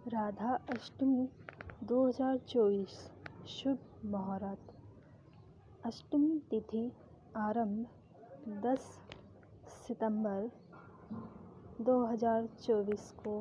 राधा अष्टमी 2024 शुभ मुहूर्त। अष्टमी तिथि आरंभ 10 सितंबर 2024 को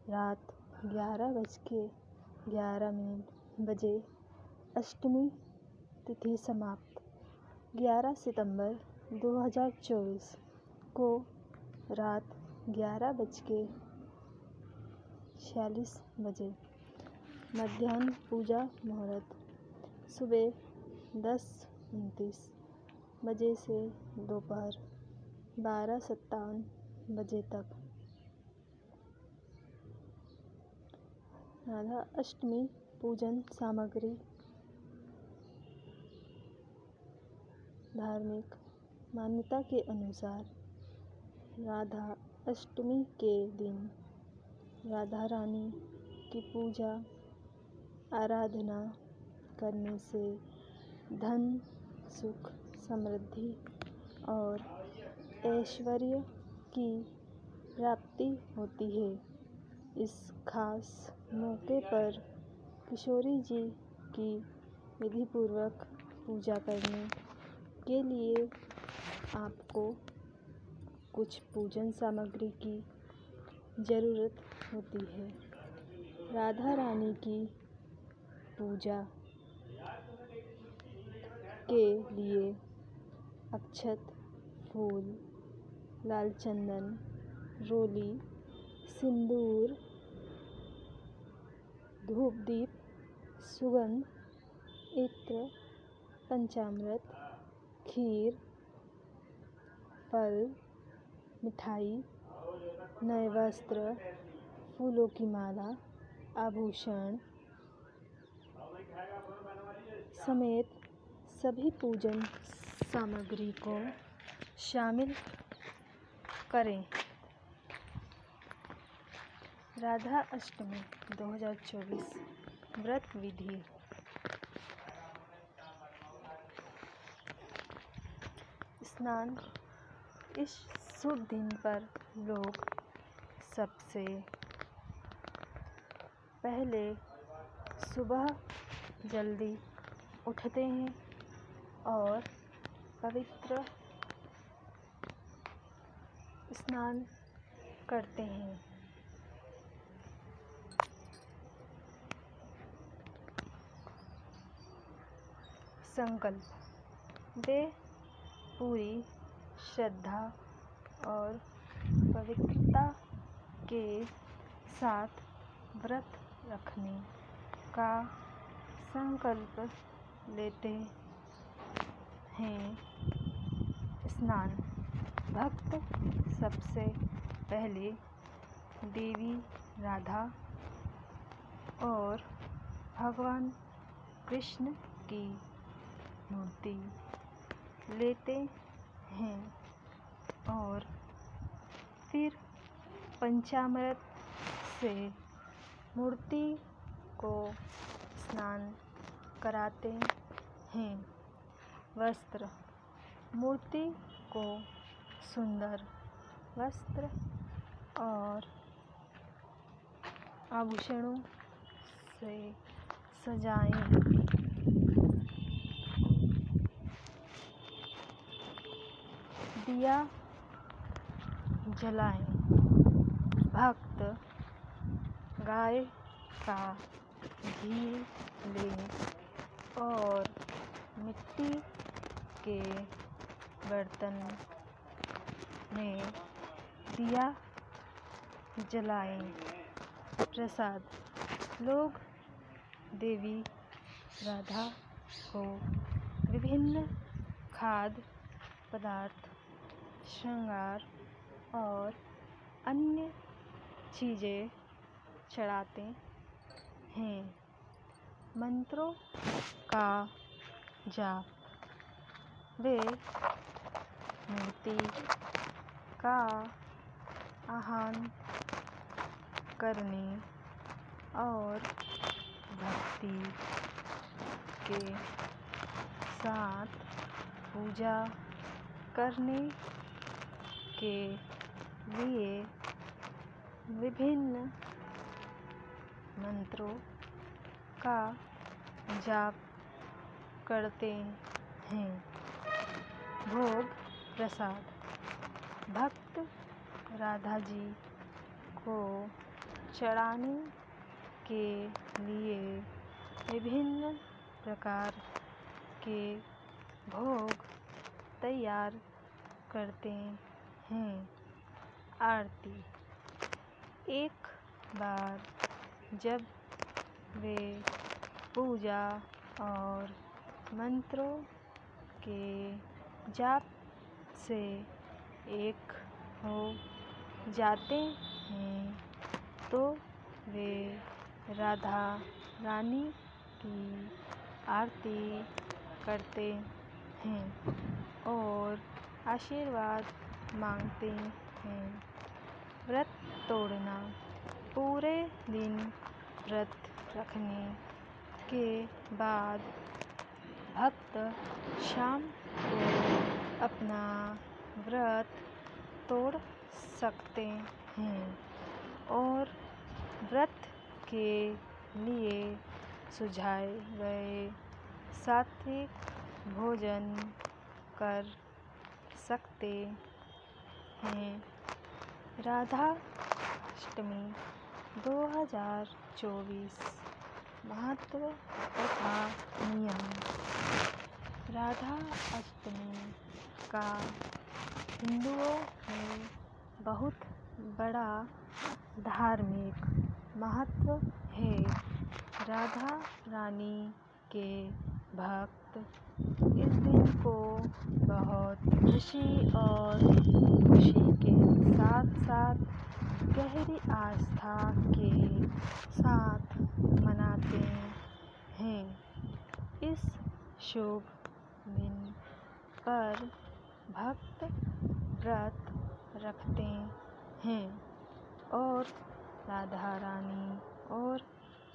रात 11:11 बजे। अष्टमी तिथि समाप्त 11 सितंबर 2024 को रात 11:46 बजे। मध्याह्न पूजा मुहूर्त सुबह 10:29 बजे से दोपहर 12:57 बजे तक। राधा अष्टमी पूजन सामग्री। धार्मिक मान्यता के अनुसार राधा अष्टमी के दिन राधा रानी की पूजा आराधना करने से धन, सुख, समृद्धि और ऐश्वर्य की प्राप्ति होती है। इस खास मौके पर किशोरी जी की विधिपूर्वक पूजा करने के लिए आपको कुछ पूजन सामग्री की ज़रूरत होती है। राधा रानी की पूजा के लिए अक्षत, फूल, लाल चंदन, रोली, सिंदूर, धूप दीप, सुगंध, इत्र, पंचामृत, खीर, फल, मिठाई, नए वस्त्र, फूलों की माला, आभूषण समेत सभी पूजन सामग्री को शामिल करें। राधा अष्टमी 2024 व्रत विधि। स्नान। इस शुभ दिन पर लोग सबसे पहले सुबह जल्दी उठते हैं और पवित्र स्नान करते हैं। संकल्प। वे पूरी श्रद्धा और पवित्रता के साथ व्रत रखने का संकल्प लेते हैं। स्नान। भक्त सबसे पहले देवी राधा और भगवान कृष्ण की मूर्ति लेते हैं और फिर पंचामृत से मूर्ति को स्नान कराते हैं। वस्त्र। मूर्ति को सुंदर वस्त्र और आभूषणों से सजाएं। दिया जलाएं। भक्त गाय का घी लें और मिट्टी के बर्तन में दिया जलाएं। प्रसाद। लोग देवी राधा को विभिन्न खाद्य पदार्थ, श्रृंगार और अन्य चीज़ें चढ़ाते हैं। मंत्रों का जाप। वे मूर्ति का आह्वान करने और भक्ति के साथ पूजा करने के लिए विभिन्न मंत्रों का जाप करते हैं। भोग प्रसाद भक्त राधा जी को चढ़ाने के लिए विभिन्न प्रकार के भोग तैयार करते हैं। आरती एक बार जब वे पूजा और मंत्रों के जाप से एक हो जाते हैं तो वे राधा रानी की आरती करते हैं और आशीर्वाद मांगते हैं। व्रत तोड़ना पूरे दिन व्रत रखने के बाद भक्त शाम को अपना व्रत तोड़ सकते हैं और व्रत के लिए सुझाए गए सात्विक भोजन कर सकते हैं। राधा अष्टमी 2024 महत्व तथा नियम। राधा अष्टमी का हिंदुओं में बहुत बड़ा धार्मिक महत्व है। राधा रानी के भक्त इस दिन को बहुत खुशी और खुशी के साथ साथ गहरी आस्था के साथ मनाते हैं। इस शुभ दिन पर भक्त व्रत रखते हैं और राधा रानी और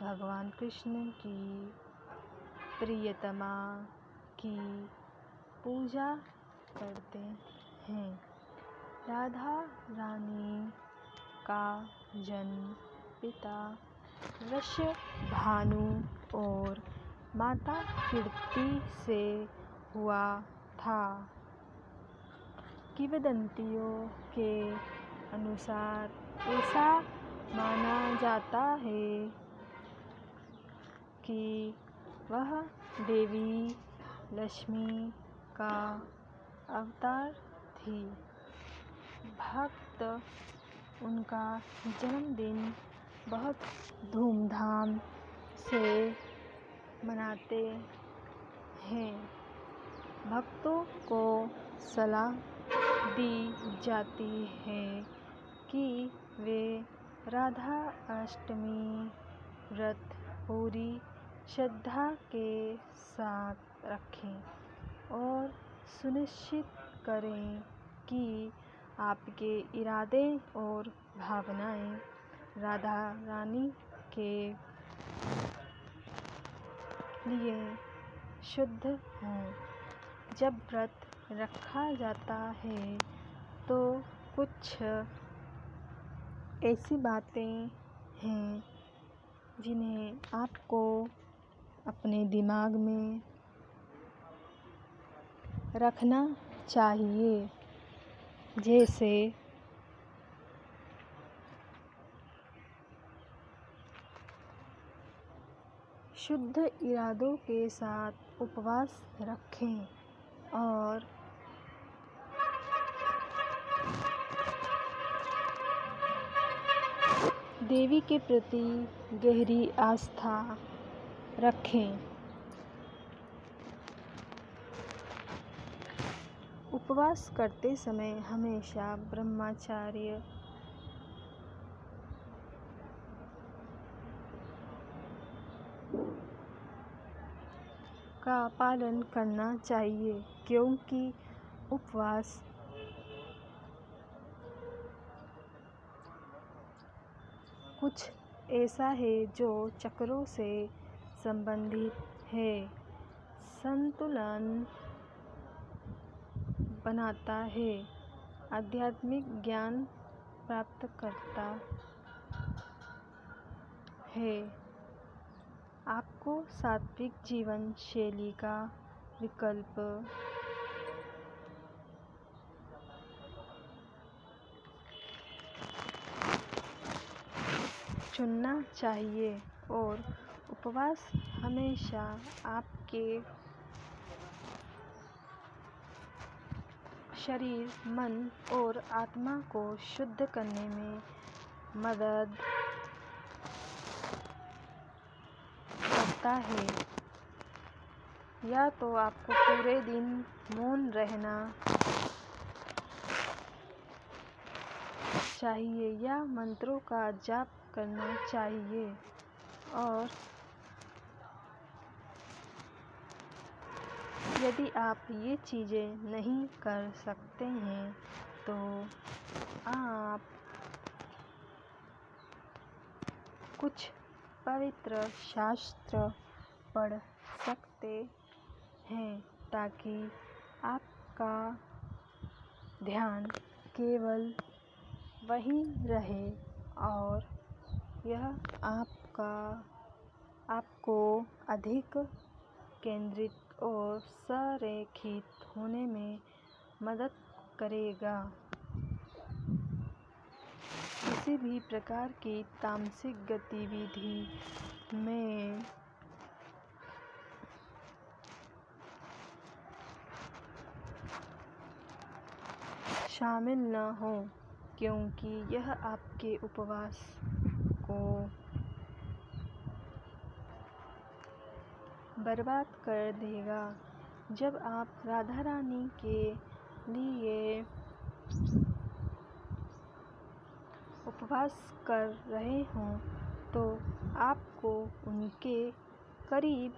भगवान कृष्ण की प्रियतमा की पूजा करते हैं। राधा रानी का जन्म पिता वृषभानु और माता कीर्ति से हुआ था। किंवदंतियों के अनुसार ऐसा माना जाता है कि वह देवी लक्ष्मी का अवतार थी। भक्त उनका जन्मदिन बहुत धूमधाम से मनाते हैं। भक्तों को सलाह दी जाती है कि वे राधा अष्टमी व्रत पूरी श्रद्धा के साथ रखें और सुनिश्चित करें कि आपके इरादे और भावनाएं राधा रानी के लिए शुद्ध हों। जब व्रत रखा जाता है तो कुछ ऐसी बातें हैं जिन्हें आपको अपने दिमाग में रखना चाहिए, जैसे शुद्ध इरादों के साथ उपवास रखें और देवी के प्रति गहरी आस्था रखें। उपवास करते समय हमेशा ब्रह्मचर्य का पालन करना चाहिए, क्योंकि उपवास कुछ ऐसा है जो चक्रों से संबंधित है, संतुलन बनाता है, आध्यात्मिक ज्ञान प्राप्त करता है। आपको सात्विक जीवन शैली का विकल्प चुनना चाहिए और उपवास हमेशा आपके शरीर, मन और आत्मा को शुद्ध करने में मदद करता है। या तो आपको पूरे दिन मौन रहना चाहिए या मंत्रों का जाप करना चाहिए, और यदि आप ये चीज़ें नहीं कर सकते हैं तो आप कुछ पवित्र शास्त्र पढ़ सकते हैं ताकि आपका ध्यान केवल वहीं रहे और यह आपको अधिक केंद्रित और संरेखित होने में मदद करेगा। किसी भी प्रकार की तामसिक गतिविधि में शामिल न हो, क्योंकि यह आपके उपवास को बर्बाद कर देगा। जब आप राधा रानी के लिए उपवास कर रहे हों तो आपको उनके करीब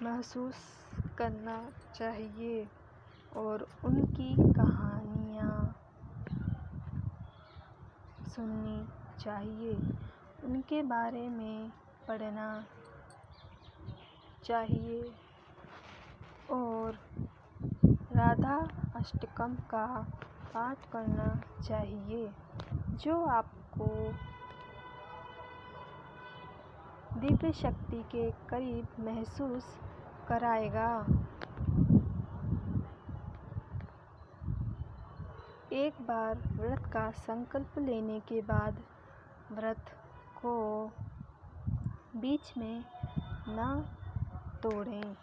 महसूस करना चाहिए और उनकी कहानियाँ सुननी चाहिए, उनके बारे में पढ़ना चाहिए और राधा अष्टकम का पाठ करना चाहिए, जो आपको दिव्य शक्ति के करीब महसूस कराएगा। एक बार व्रत का संकल्प लेने के बाद व्रत को बीच में न तोड़ें।